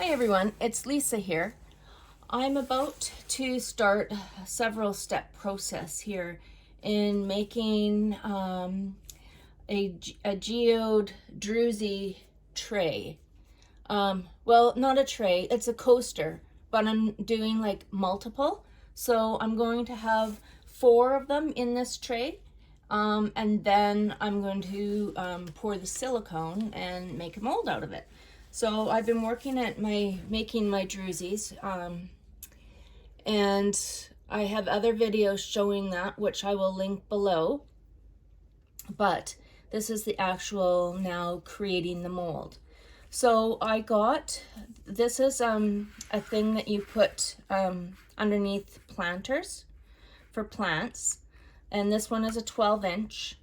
Hi everyone, it's Lisa here. I'm about to start a several step process here in making a Geode Druzzy tray. Well, not a tray, it's a coaster, but I'm doing like multiple. So I'm going to have 4 of them in this tray. And then I'm going to pour the silicone and make a mold out of it. So I've been working at making my Druzzies, and I have other videos showing that, which I will link below. But this is the actual now creating the mold. So I got, this is a thing that you put underneath planters for plants. And this one is a 12-inch.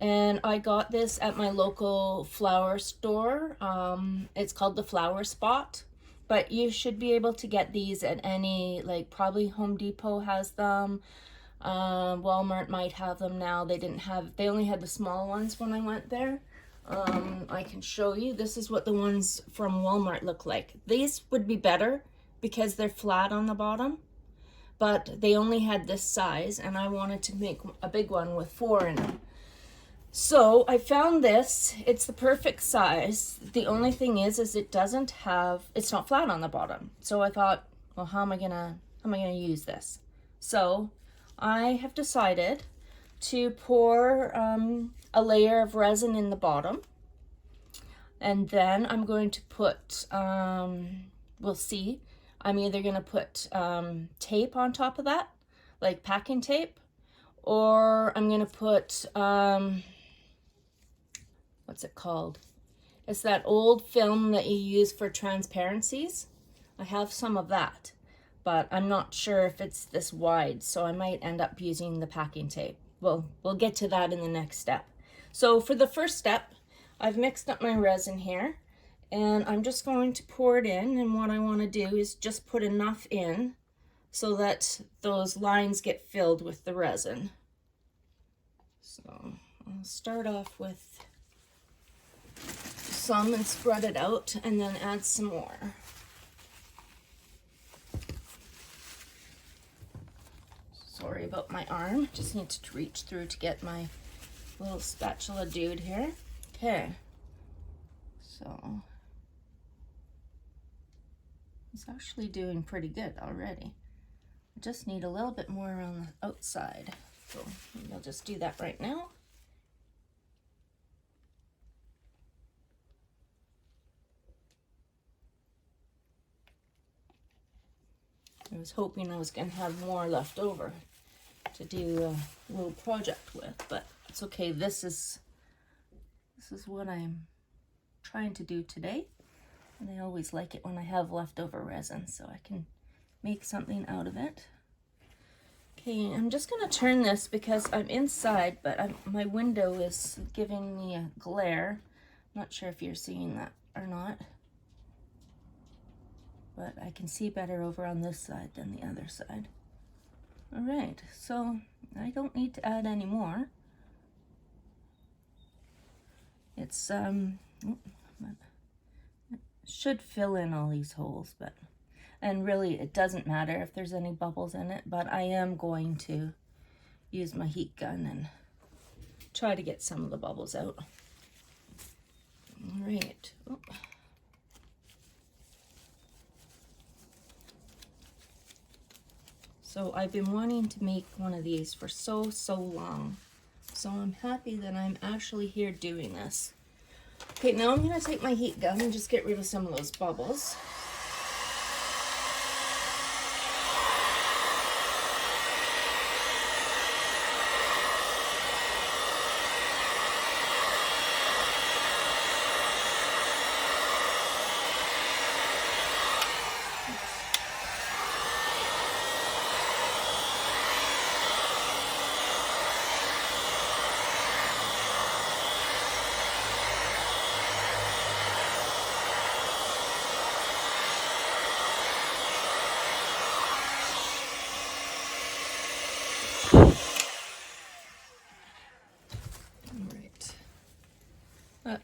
And I got this at my local flower store. It's called the Flower Spot. But you should be able to get these at any, like probably Home Depot has them. Walmart might have them now. They only had the small ones when I went there. I can show you. This is what the ones from Walmart look like. These would be better because they're flat on the bottom. But they only had this size, and I wanted to make a big one with 4 in them. So I found this. It's the perfect size. The only thing is it's not flat on the bottom. So I thought, well, how am I gonna use this? So I have decided to pour a layer of resin in the bottom, and then I'm going to put, we'll see. I'm either going to put tape on top of that, like packing tape, or I'm going to put, what's it called? It's that old film that you use for transparencies. I have some of that, but I'm not sure if it's this wide, so I might end up using the packing tape. We'll get to that in the next step. So for the first step, I've mixed up my resin here. And I'm just going to pour it in, and what I want to do is just put enough in so that those lines get filled with the resin. So I'll start off with some and spread it out, and then add some more. Sorry about my arm, just need to reach through to get my little spatula dude here. Okay, so it's actually doing pretty good already. I just need a little bit more on the outside. So I'll just do that right now. I was hoping I was going to have more left over to do a little project with, but it's okay. This is what I'm trying to do today. And I always like it when I have leftover resin, so I can make something out of it. Okay, I'm just going to turn this because I'm inside, but my window is giving me a glare. I'm not sure if you're seeing that or not, but I can see better over on this side than the other side. All right, so I don't need to add any more. It's should fill in all these holes, and really it doesn't matter if there's any bubbles in it, but I am going to use my heat gun and try to get some of the bubbles out. All right. Oh. So I've been wanting to make one of these for so long, so I'm happy that I'm actually here doing this. Okay, now I'm going to take my heat gun and just get rid of some of those bubbles.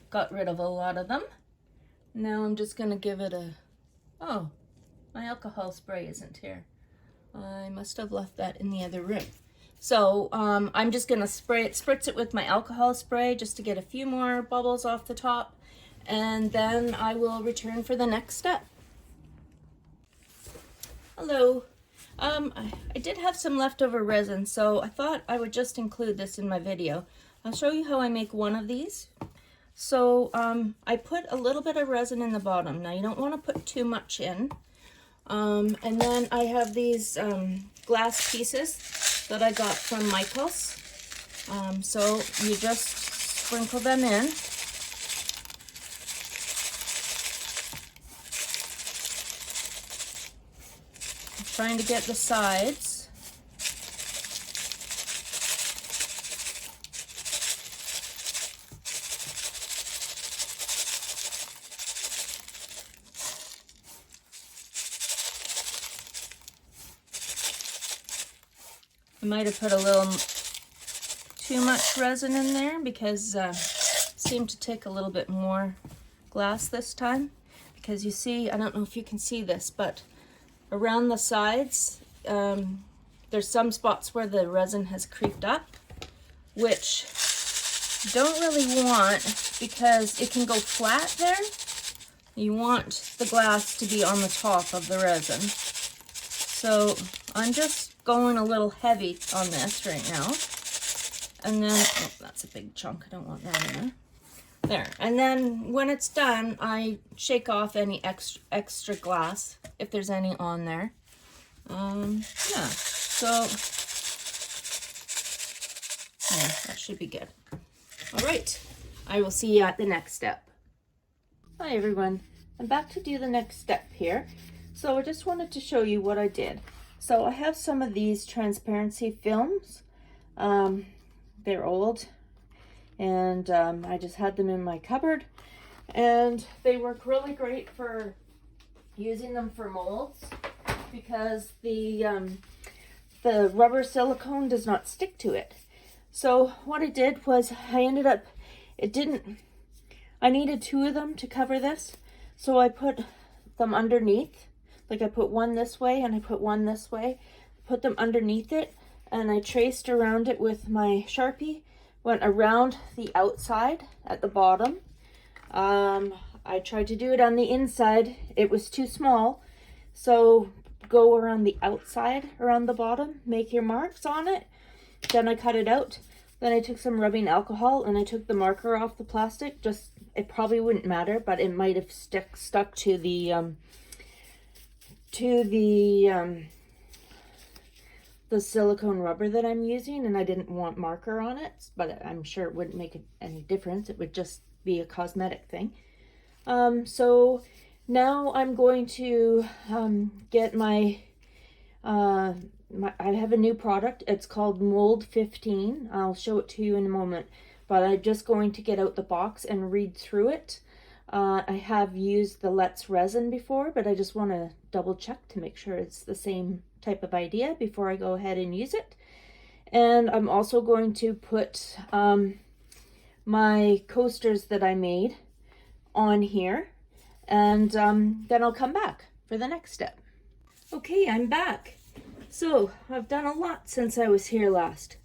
Got rid of a lot of them. Now I'm just going to give it a Oh, my alcohol spray isn't here. I must have left that in the other room. So I'm just gonna spritz it with my alcohol spray just to get a few more bubbles off the top, and then I will return for the next step. Hello. I did have some leftover resin, so I thought I would just include this in my video. I'll show you how I make one of these. So I put a little bit of resin in the bottom. Now you don't want to put too much in. And then I have these glass pieces that I got from Michael's. So you just sprinkle them in. I'm trying to get the sides. I might have put a little too much resin in there because it seemed to take a little bit more glass this time. Because you see, I don't know if you can see this, but around the sides, there's some spots where the resin has creeped up, which you don't really want because it can go flat there. You want the glass to be on the top of the resin. So I'm just going a little heavy on this right now. And then, oh, that's a big chunk. I don't want that in there. There. And then when it's done, I shake off any extra glass, if there's any on there. Yeah. So, yeah, that should be good. All right. I will see you at the next step. Hi, everyone. I'm back to do the next step here. So I just wanted to show you what I did. So I have some of these transparency films. They're old, and I just had them in my cupboard, and they work really great for using them for molds because the rubber silicone does not stick to it. So what I did was I needed 2 of them to cover this, so I put them underneath. Like I put one this way and I put one this way, put them underneath it, and I traced around it with my Sharpie, went around the outside at the bottom. I tried to do it on the inside. It was too small, so go around the outside, around the bottom, make your marks on it. Then I cut it out. Then I took some rubbing alcohol and I took the marker off the plastic. Just, it probably wouldn't matter, but it might have stuck to the silicone rubber that I'm using, and I didn't want marker on it, but I'm sure it wouldn't make any difference. It would just be a cosmetic thing. So now I'm going to get I have a new product. It's called Mold 15. I'll show it to you in a moment, but I'm just going to get out the box and read through it. I have used the Let's resin before, but I just want to double check to make sure it's the same type of idea before I go ahead and use it. And I'm also going to put my coasters that I made on here, and then I'll come back for the next step. Okay, I'm back. So I've done a lot since I was here last.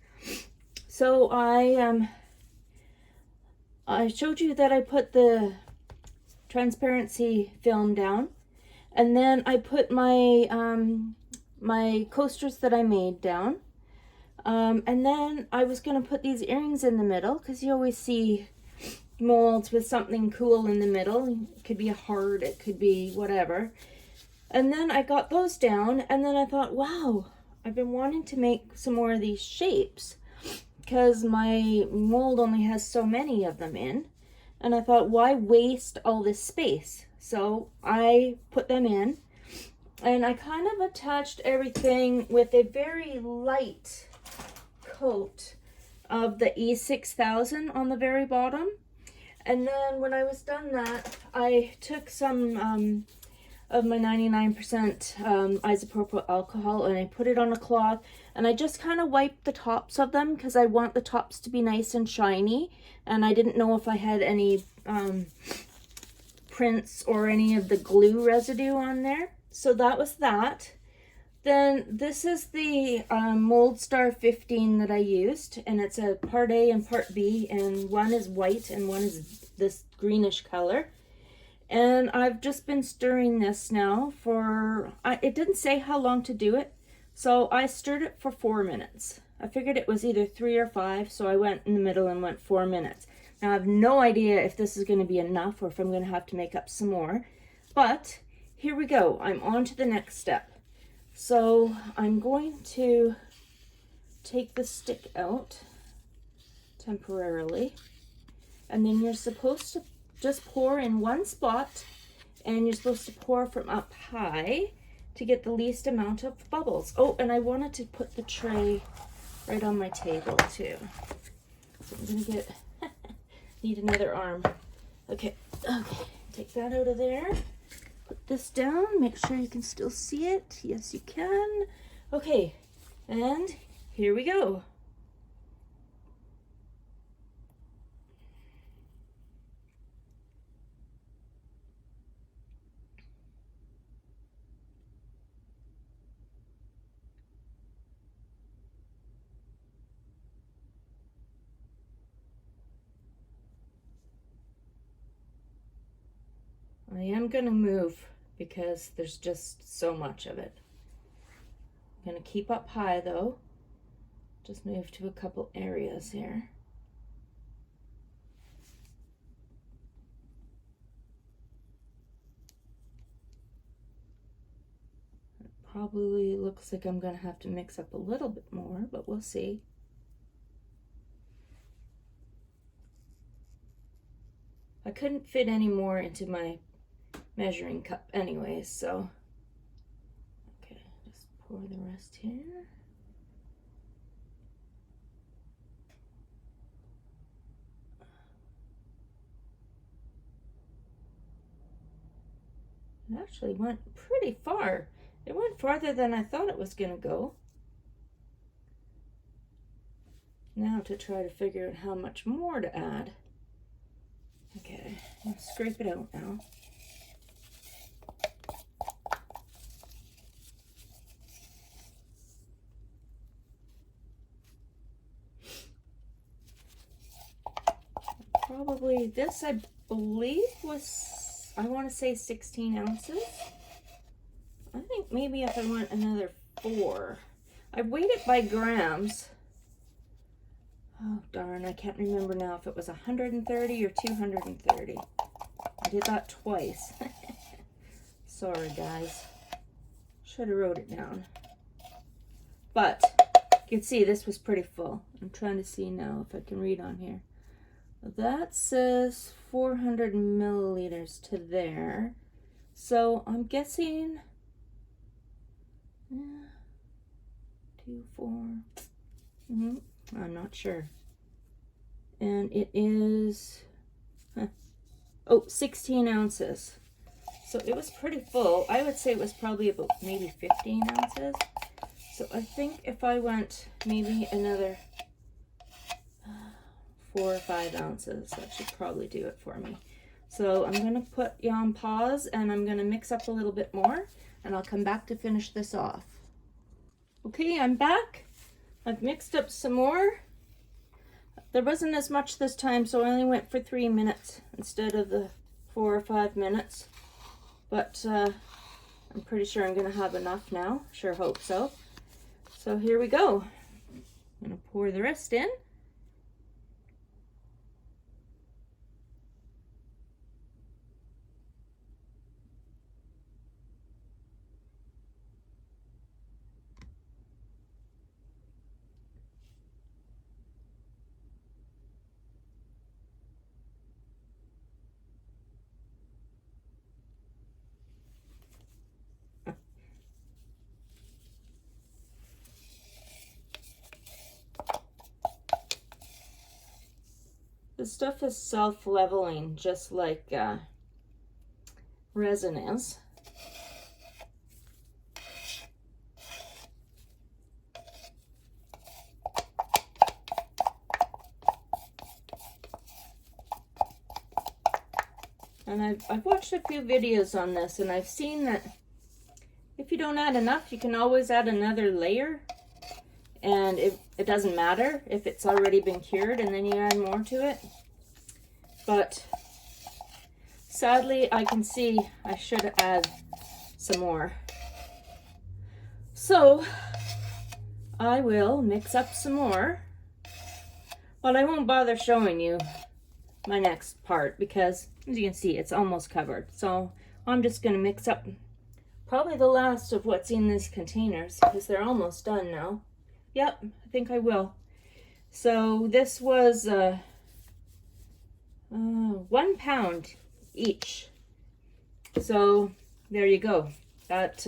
So I showed you that I put the transparency film down, and then I put my my coasters that I made down, and then I was going to put these earrings in the middle because you always see molds with something cool in the middle. It could be a heart, it could be whatever. And then I got those down, and then I thought, wow, I've been wanting to make some more of these shapes because my mold only has so many of them in. And I thought, why waste all this space? So I put them in, and I kind of attached everything with a very light coat of the E6000 on the very bottom. And then when I was done that, I took some of my 99% isopropyl alcohol, and I put it on a cloth, and I just kind of wiped the tops of them because I want the tops to be nice and shiny, and I didn't know if I had any prints or any of the glue residue on there. So that was that. Then this is the Moldstar 15 that I used, and it's a part A and part B, and one is white and one is this greenish color. And I've just been stirring this now for, it didn't say how long to do it, so I stirred it for 4 minutes. I figured it was either 3 or 5, so I went in the middle and went 4 minutes. Now I have no idea if this is going to be enough or if I'm going to have to make up some more, but here we go. I'm on to the next step. So I'm going to take the stick out temporarily, and then you're supposed to just pour in one spot, and you're supposed to pour from up high to get the least amount of bubbles. Oh, and I wanted to put the tray right on my table too. So I'm gonna get, need another arm. Okay, take that out of there. Put this down, make sure you can still see it. Yes, you can. Okay, and here we go. I am going to move because there's just so much of it. I'm going to keep up high though. Just move to a couple areas here. It probably looks like I'm going to have to mix up a little bit more, but we'll see. I couldn't fit any more into my measuring cup anyways, so okay, just pour the rest here. It actually went pretty far. It went farther than I thought it was gonna go. Now to try to figure out how much more to add. Okay, I'll scrape it out now. Probably this, I believe, was, I want to say 16 ounces. I think maybe if I went another 4. I weighed it by grams. Oh darn, I can't remember now if it was 130 or 230. I did that twice. Sorry guys. Should have wrote it down. But you can see this was pretty full. I'm trying to see now if I can read on here. That says 400 milliliters to there. So I'm guessing 2, 4. I'm not sure. And it is 16 ounces. So it was pretty full. I would say it was probably about maybe 15 ounces. So I think if I went maybe another 4 or 5 ounces, that should probably do it for me. So I'm going to put you on pause and I'm going to mix up a little bit more and I'll come back to finish this off. Okay, I'm back. I've mixed up some more. There wasn't as much this time, so I only went for 3 minutes instead of the 4 or 5 minutes. But I'm pretty sure I'm going to have enough now. Sure hope so. So here we go. I'm going to pour the rest in. The stuff is self-leveling, just like resin is. And I've watched a few videos on this, and I've seen that if you don't add enough, you can always add another layer. And it doesn't matter if it's already been cured and then you add more to it. But sadly, I can see I should add some more. So I will mix up some more, but I won't bother showing you my next part because, as you can see, it's almost covered. So I'm just going to mix up probably the last of what's in these containers because they're almost done now. Yep, I think I will. So this was 1 pound each. So there you go. That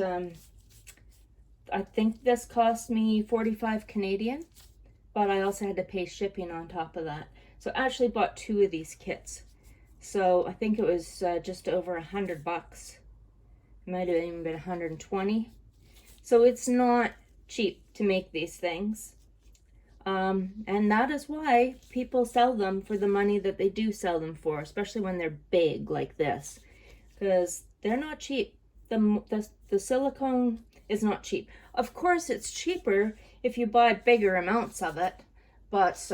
I think this cost me 45 Canadian, but I also had to pay shipping on top of that. So I actually bought 2 of these kits. So I think it was just over $100 bucks. It might have even been 120. So it's not cheap to make these things. And that is why people sell them for the money that they do sell them for, especially when they're big like this, because they're not cheap. The silicone is not cheap. Of course, it's cheaper if you buy bigger amounts of it, but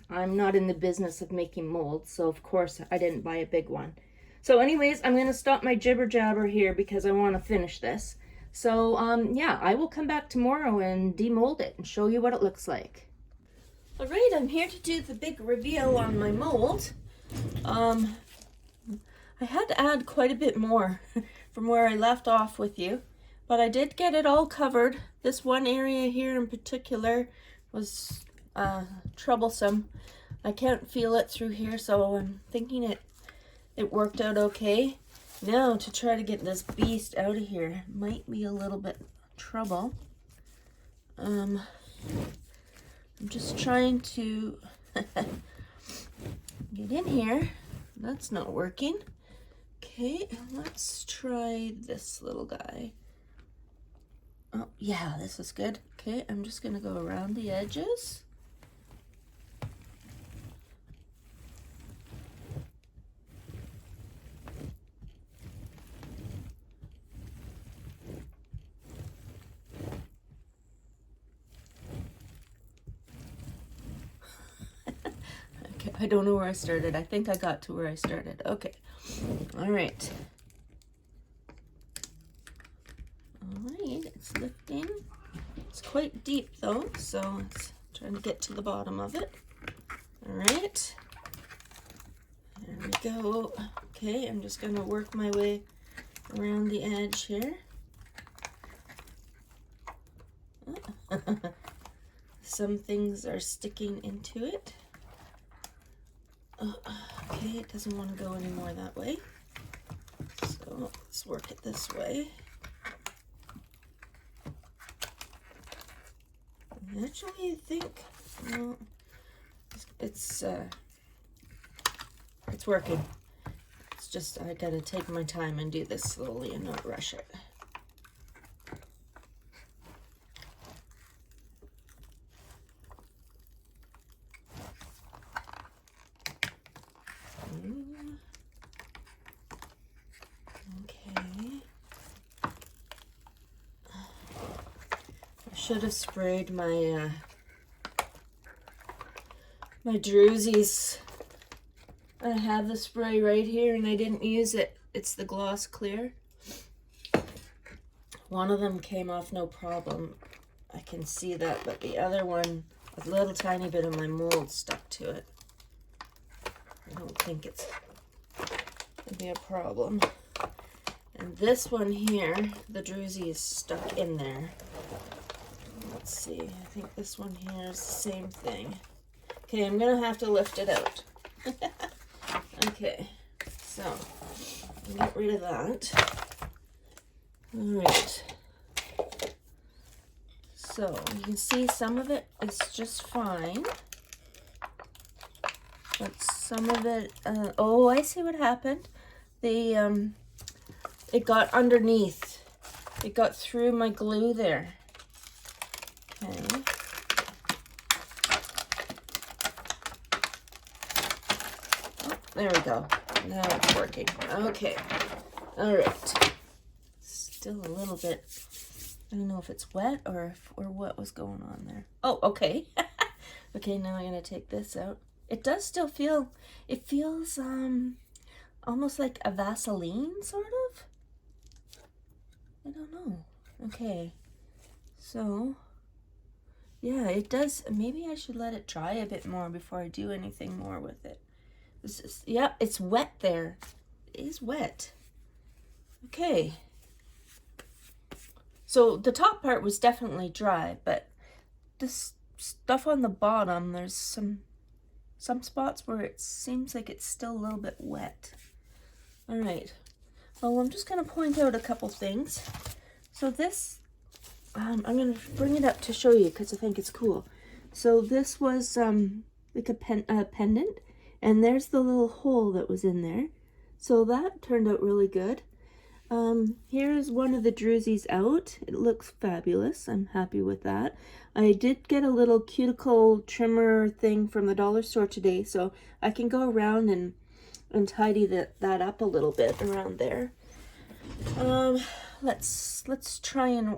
I'm not in the business of making molds, so of course I didn't buy a big one. So anyways, I'm going to stop my jibber jabber here because I want to finish this. So yeah, I will come back tomorrow and demold it and show you what it looks like. All right, I'm here to do the big reveal on my mold. I had to add quite a bit more from where I left off with you, but I did get it all covered. This one area here in particular was troublesome. I can't feel it through here, so I'm thinking it worked out okay. Now to try to get this beast out of here might be a little bit trouble. I'm just trying to get in here. That's not working. Okay, let's try this little guy. Oh yeah, this is good. Okay, I'm just gonna go around the edges. I don't know where I started. I think I got to where I started. Okay. All right. All right. It's lifting. It's quite deep though, so it's trying to get to the bottom of it. All right. There we go. Okay, I'm just going to work my way around the edge here. Some things are sticking into it. Okay, it doesn't want to go anymore that way. So let's work it this way. Actually, I think, well, it's working. It's just I gotta take my time and do this slowly and not rush it. Should have sprayed my my Druzzies. I have the spray right here and I didn't use it. It's the gloss clear. One of them came off no problem. I can see that, but the other one, a little tiny bit of my mold stuck to it. I don't think it's gonna be a problem. And this one here, the Druzzy is stuck in there. Let's see, I think this one here is the same thing. Okay, I'm gonna have to lift it out. Okay, so get rid of that. All right. So you can see some of it is just fine, but some of it, oh, I see what happened. The it got underneath. It got through my glue there. Okay. Oh, there we go. Now it's working. Okay. All right. Still a little bit. I don't know if it's wet or what was going on there. Oh, okay. Okay, now I'm gonna take this out. It does still feel. It feels almost like a Vaseline, sort of. I don't know. Okay. So, yeah, it does. Maybe I should let it dry a bit more before I do anything more with it. This is, yeah, it's wet there. It is wet. Okay. So the top part was definitely dry, but this stuff on the bottom, there's some spots where it seems like it's still a little bit wet. All right. Well, I'm just going to point out a couple things. So this, I'm going to bring it up to show you because I think it's cool. So this was like a pendant, and there's the little hole that was in there. So that turned out really good. Here's one of the Druzy's out. It looks fabulous. I'm happy with that. I did get a little cuticle trimmer thing from the dollar store today, so I can go around and tidy that up a little bit around there. Let's try and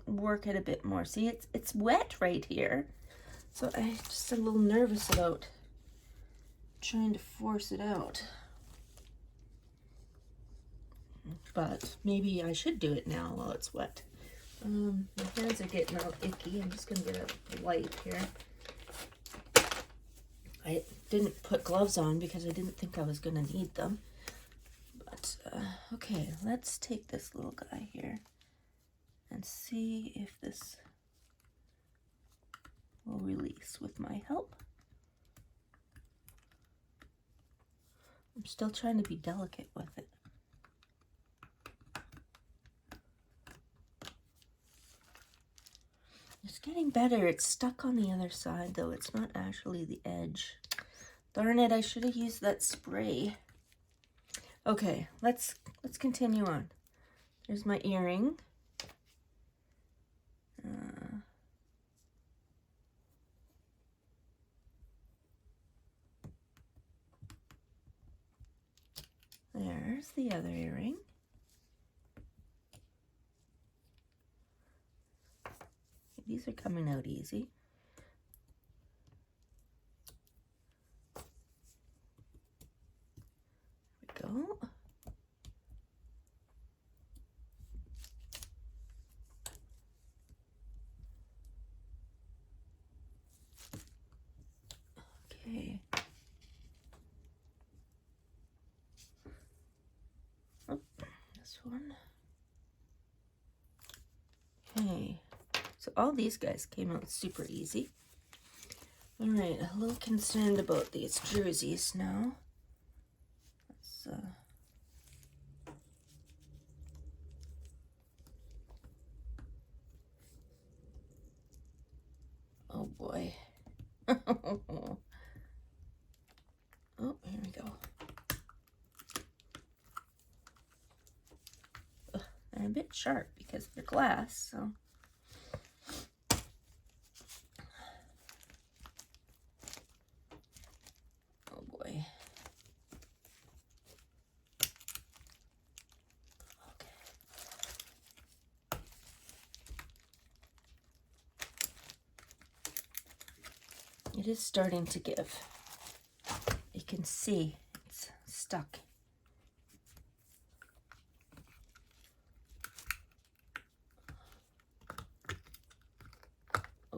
work it a bit more. See, it's wet right here, so I'm just a little nervous about trying to force it out. But maybe I should do it now while it's wet. My hands are getting all icky. I'm just gonna get a wipe here. I didn't put gloves on because I didn't think I was gonna need them. But okay, let's take this little guy here and see if this will release with my help. I'm still trying to be delicate with it. It's getting better. It's stuck on the other side though. It's not actually the edge. Darn it, I should have used that spray. Okay, let's continue on. There's my earring. There's the other earring. These are coming out easy. There we go. Okay. Oh, this one. Okay. So all these guys came out super easy. All right, a little concerned about these Druzy's now. Let's, oh boy. Oh, here we go. Ugh, they're a bit sharp because they're glass, so. It is starting to give. You can see it's stuck.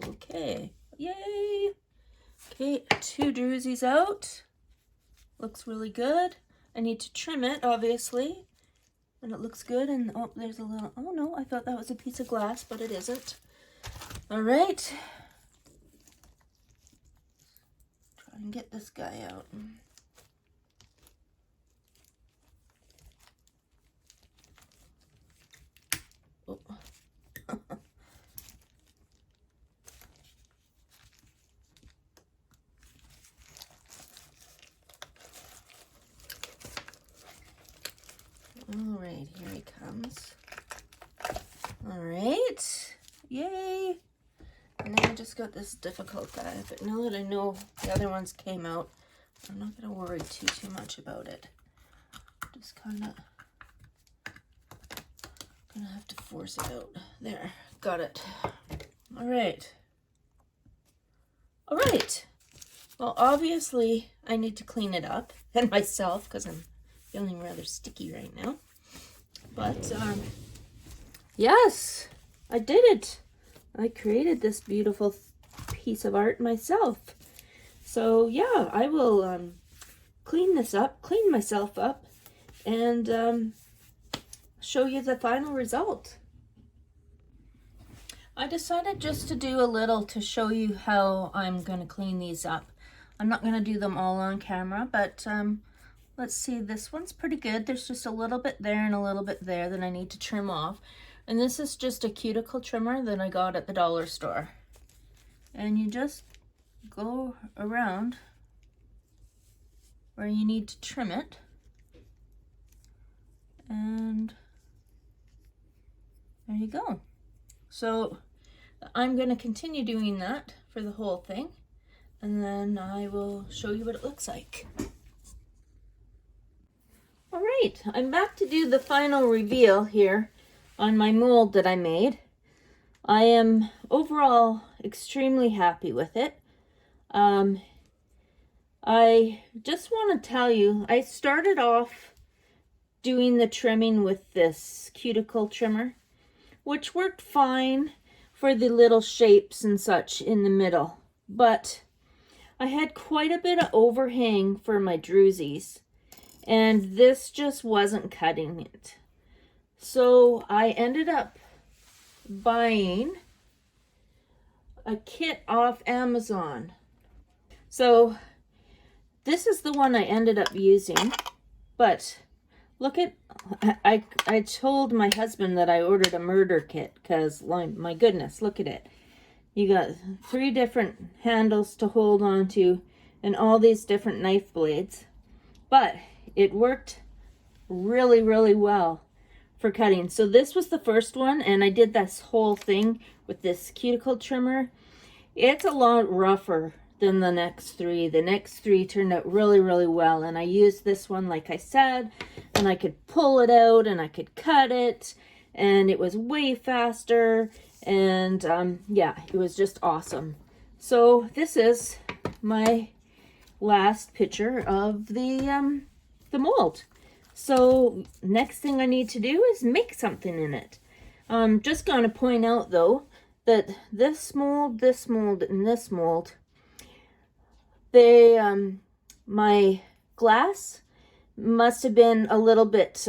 Okay, yay! Okay, 2 Druzy's out. Looks really good. I need to trim it, obviously. And it looks good, and oh, there's a little, oh no, I thought that was a piece of glass, but it isn't. All right. Try and get this guy out. Oh. All right, here he comes. All right, yay. And then I just got this difficult guy, but now that I know the other ones came out, I'm not gonna worry too much about it. Just kind of gonna have to force it out. There, got it. All right. All right. Well, obviously I need to clean it up and myself because I'm feeling rather sticky right now. But yes, I did it. I created this beautiful piece of art myself. So yeah, I will clean this up, clean myself up, and show you the final result. I decided just to do a little to show you how I'm going to clean these up. I'm not going to do them all on camera, but let's see, this one's pretty good. There's just a little bit there and a little bit there that I need to trim off. And this is just a cuticle trimmer that I got at the dollar store. And you just go around where you need to trim it. And there you go. So I'm going to continue doing that for the whole thing, and then I will show you what it looks like. All right, I'm back to do the final reveal here on my mold that I made. I am overall extremely happy with it. I just want to tell you, I started off doing the trimming with this cuticle trimmer, which worked fine for the little shapes and such in the middle. But I had quite a bit of overhang for my Druzzies, and this just wasn't cutting it. So I ended up buying a kit off Amazon. So this is the one I ended up using, but look at, I told my husband that I ordered a murder kit because, my goodness, look at it. You got 3 different handles to hold on to and all these different knife blades. But it worked really, really well for cutting. So this was the first one, and I did this whole thing with this cuticle trimmer. It's a lot rougher than the next 3. The next 3 turned out really, really well, and I used this one, like I said, and I could pull it out and I could cut it, and it was way faster, and yeah, it was just awesome. So this is my last picture of the mold. So next thing I need to do is make something in it. I'm just going to point out though that this mold, and this mold, they my glass must have been a little bit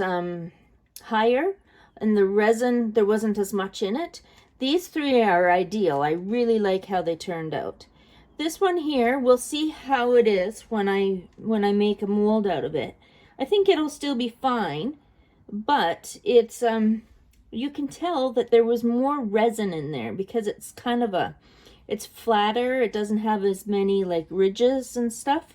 higher, and the resin, there wasn't as much in it. These 3 are ideal. I really like how they turned out. This one here, we'll see how it is when I make a mold out of it. I think it'll still be fine, but it's you can tell that there was more resin in there because it's kind of it's flatter. It doesn't have as many like ridges and stuff.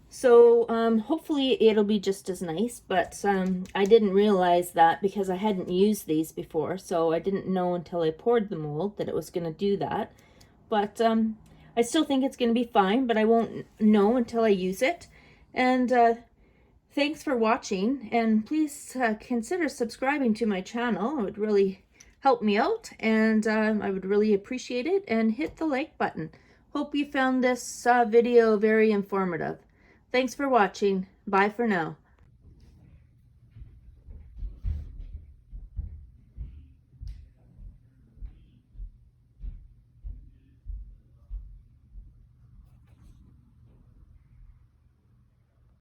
So hopefully it'll be just as nice, but I didn't realize that because I hadn't used these before, so I didn't know until I poured the mold that it was going to do that. But I still think it's going to be fine, but I won't know until I use it. And thanks for watching, and please consider subscribing to my channel. It would really help me out, and I would really appreciate it. And hit the like button. Hope you found this video very informative. Thanks for watching. Bye for now.